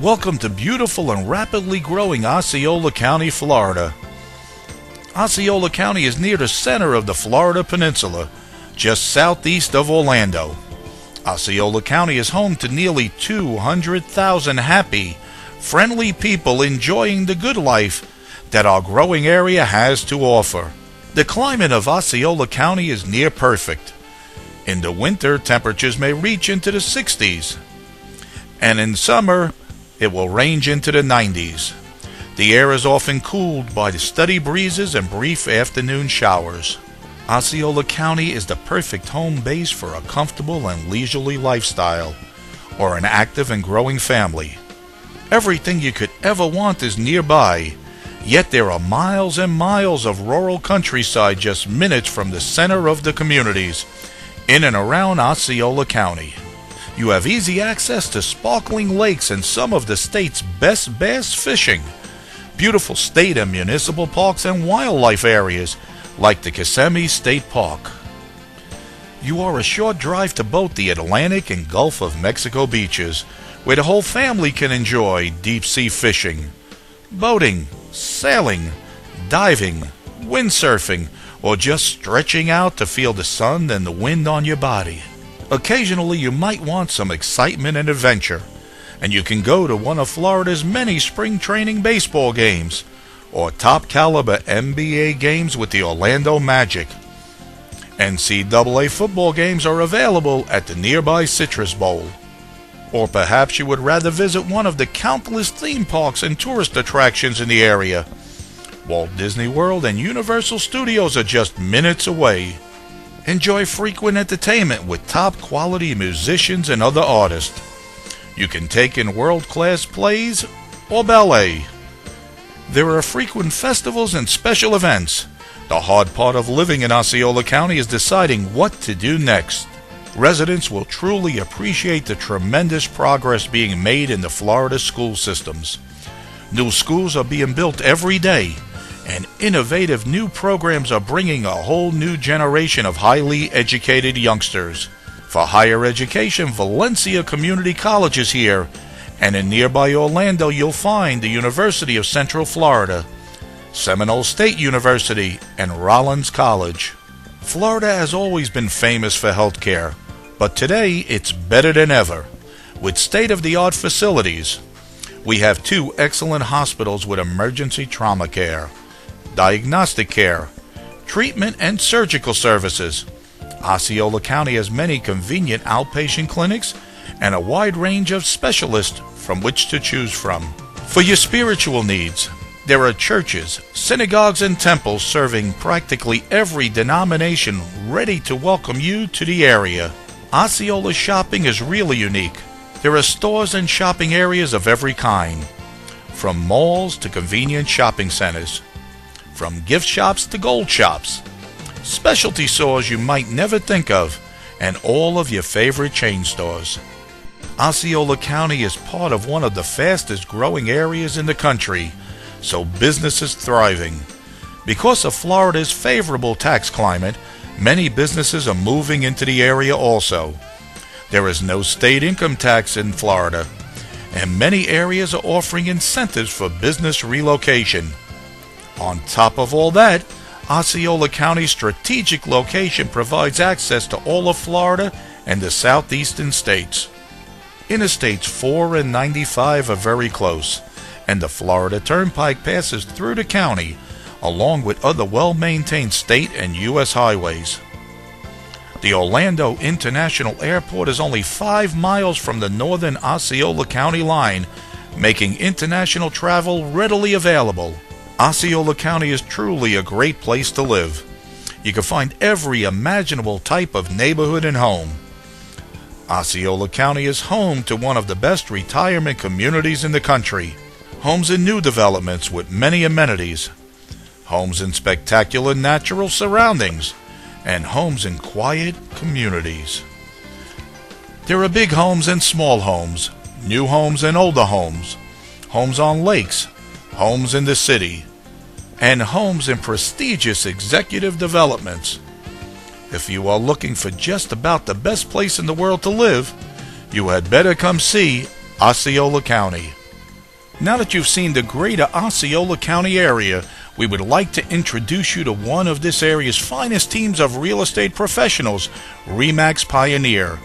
Welcome to beautiful and rapidly growing Osceola County, Florida. Osceola County is near the center of the Florida Peninsula, just southeast of Orlando. Osceola County is home to nearly 200,000 happy, friendly people enjoying the good life that our growing area has to offer. The climate of Osceola County is near perfect. In the winter, temperatures may reach into the 60s, and in summer, it will range into the 90s. The air is often cooled by the steady breezes and brief afternoon showers. Osceola County is the perfect home base for a comfortable and leisurely lifestyle, or an active and growing family. Everything you could ever want is nearby, yet there are miles and miles of rural countryside just minutes from the center of the communities, in and around Osceola County. You have easy access to sparkling lakes and some of the state's best bass fishing, beautiful state and municipal parks and wildlife areas like the Kissimmee State Park. You are a short drive to both the Atlantic and Gulf of Mexico beaches, where the whole family can enjoy deep-sea fishing, boating, sailing, diving, windsurfing, or just stretching out to feel the sun and the wind on your body. Occasionally you might want some excitement and adventure, and you can go to one of Florida's many spring training baseball games or top caliber NBA games with the Orlando Magic. NCAA football games are available at the nearby Citrus Bowl. Or perhaps you would rather visit one of the countless theme parks and tourist attractions in the area. Walt Disney World and Universal Studios are just minutes away. Enjoy frequent entertainment with top-quality musicians and other artists. You can take in world-class plays or ballet. There are frequent festivals and special events. The hard part of living in Osceola County is deciding what to do next. Residents will truly appreciate the tremendous progress being made in the Florida school systems. New schools are being built every day, and innovative new programs are bringing a whole new generation of highly educated youngsters. For higher education, Valencia Community College is here, and in nearby Orlando you'll find the University of Central Florida, Seminole State University, and Rollins College. Florida has always been famous for healthcare, but today it's better than ever. With state-of-the-art facilities, we have 2 excellent hospitals with emergency trauma care, diagnostic care, treatment and surgical services. Osceola County has many convenient outpatient clinics and a wide range of specialists from which to choose from. For your spiritual needs, there are churches, synagogues, and temples serving practically every denomination ready to welcome you to the area. Osceola shopping is really unique. There are stores and shopping areas of every kind, from malls to convenient shopping centers, from gift shops to gold shops, specialty stores you might never think of, and all of your favorite chain stores. Osceola County is part of one of the fastest growing areas in the country, so business is thriving. Because of Florida's favorable tax climate, many businesses are moving into the area also. There is no state income tax in Florida, and many areas are offering incentives for business relocation. On top of all that, Osceola County's strategic location provides access to all of Florida and the southeastern states. Interstates 4 and 95 are very close, and the Florida Turnpike passes through the county, along with other well-maintained state and U.S. highways. The Orlando International Airport is only 5 miles from the northern Osceola County line, making international travel readily available. Osceola County is truly a great place to live. You can find every imaginable type of neighborhood and home. Osceola County is home to one of the best retirement communities in the country. Homes in new developments with many amenities. Homes in spectacular natural surroundings. And homes in quiet communities. There are big homes and small homes, new homes and older homes, homes on lakes, homes in the city, and homes in prestigious executive developments. If you are looking for just about the best place in the world to live, you had better come see Osceola County. Now that you've seen the greater Osceola County area, we would like to introduce you to one of this area's finest teams of real estate professionals, RE/MAX Pioneer.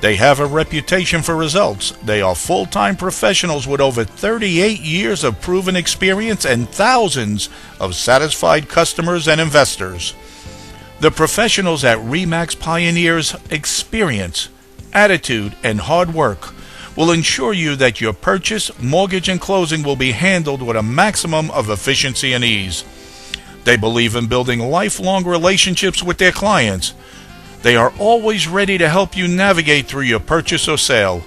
They have a reputation for results. They are full-time professionals with over 38 years of proven experience and thousands of satisfied customers and investors. The professionals at RE/MAX Pioneer's experience, attitude, and hard work will ensure you that your purchase, mortgage, and closing will be handled with a maximum of efficiency and ease. They believe in building lifelong relationships with their clients. They are always ready to help you navigate through your purchase or sale,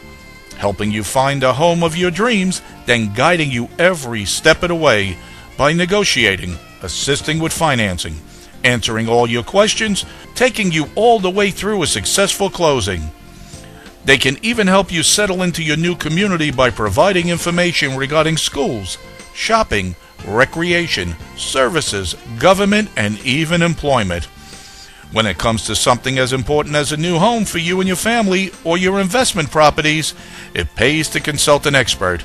helping you find a home of your dreams, then guiding you every step of the way by negotiating, assisting with financing, answering all your questions, taking you all the way through a successful closing. They can even help you settle into your new community by providing information regarding schools, shopping, recreation, services, government, and even employment. When it comes to something as important as a new home for you and your family or your investment properties, it pays to consult an expert.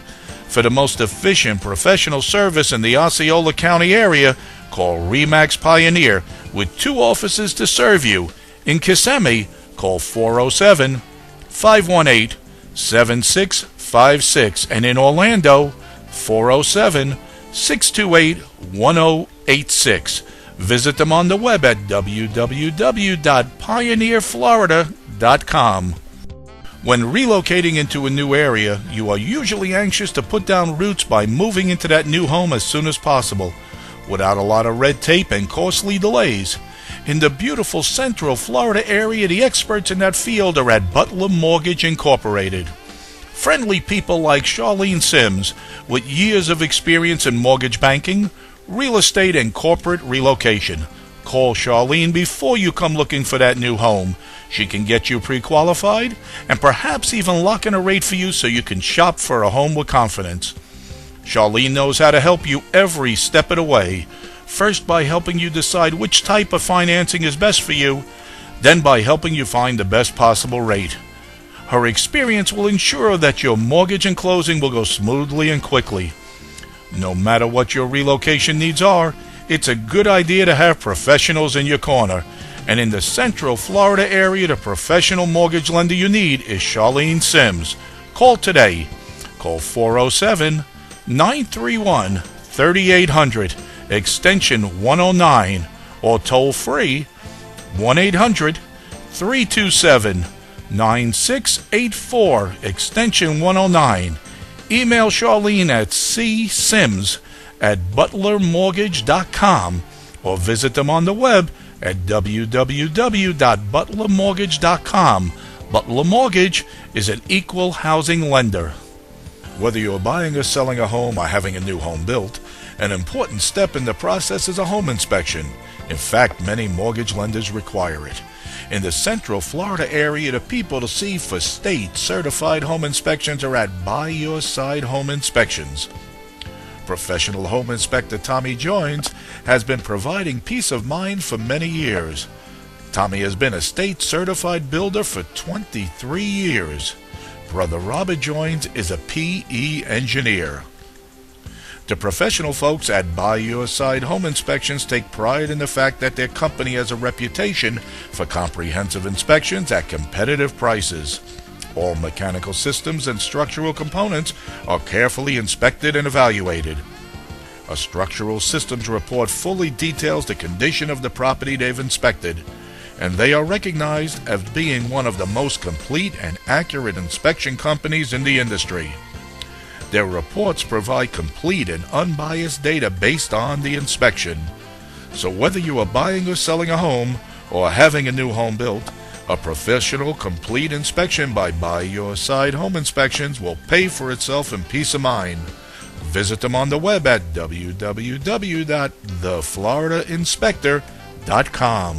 For the most efficient professional service in the Osceola County area, call RE/MAX Pioneer with 2 offices to serve you. In Kissimmee, call 407-518-7656, and in Orlando, 407-628-1086. Visit them on the web at www.pioneerflorida.com. When relocating into a new area, you are usually anxious to put down roots by moving into that new home as soon as possible, without a lot of red tape and costly delays. In the beautiful Central Florida area, the experts in that field are at Butler Mortgage Incorporated. Friendly people like Charlene Sims, with years of experience in mortgage banking, real estate, and corporate relocation. Call Charlene before you come looking for that new home. She can get you pre-qualified and perhaps even lock in a rate for you so you can shop for a home with confidence. Charlene knows how to help you every step of the way. First by helping you decide which type of financing is best for you, then by helping you find the best possible rate. Her experience will ensure that your mortgage and closing will go smoothly and quickly. No matter what your relocation needs are, it's a good idea to have professionals in your corner. And in the Central Florida area, the professional mortgage lender you need is Charlene Sims. Call today. Call 407-931-3800. Extension 109, or toll free 1-800-327-9684, extension 109. Email Charlene at csims@butlermortgage.com or visit them on the web at www.butlermortgage.com. Butler Mortgage is an equal housing lender. Whether you're buying or selling a home or having a new home built, an important step in the process is a home inspection. In fact, many mortgage lenders require it. In the Central Florida area, the people to see for state-certified home inspections are at By Your Side Home Inspections. Professional home inspector Tommy Joins has been providing peace of mind for many years. Tommy has been a state-certified builder for 23 years. Brother Robert Joins is a PE engineer. The professional folks at By Your Side Home Inspections take pride in the fact that their company has a reputation for comprehensive inspections at competitive prices. All mechanical systems and structural components are carefully inspected and evaluated. A structural systems report fully details the condition of the property they've inspected, and they are recognized as being one of the most complete and accurate inspection companies in the industry. Their reports provide complete and unbiased data based on the inspection. So whether you are buying or selling a home or having a new home built, a professional complete inspection by Your Side Home Inspections will pay for itself in peace of mind. Visit them on the web at www.thefloridainspector.com.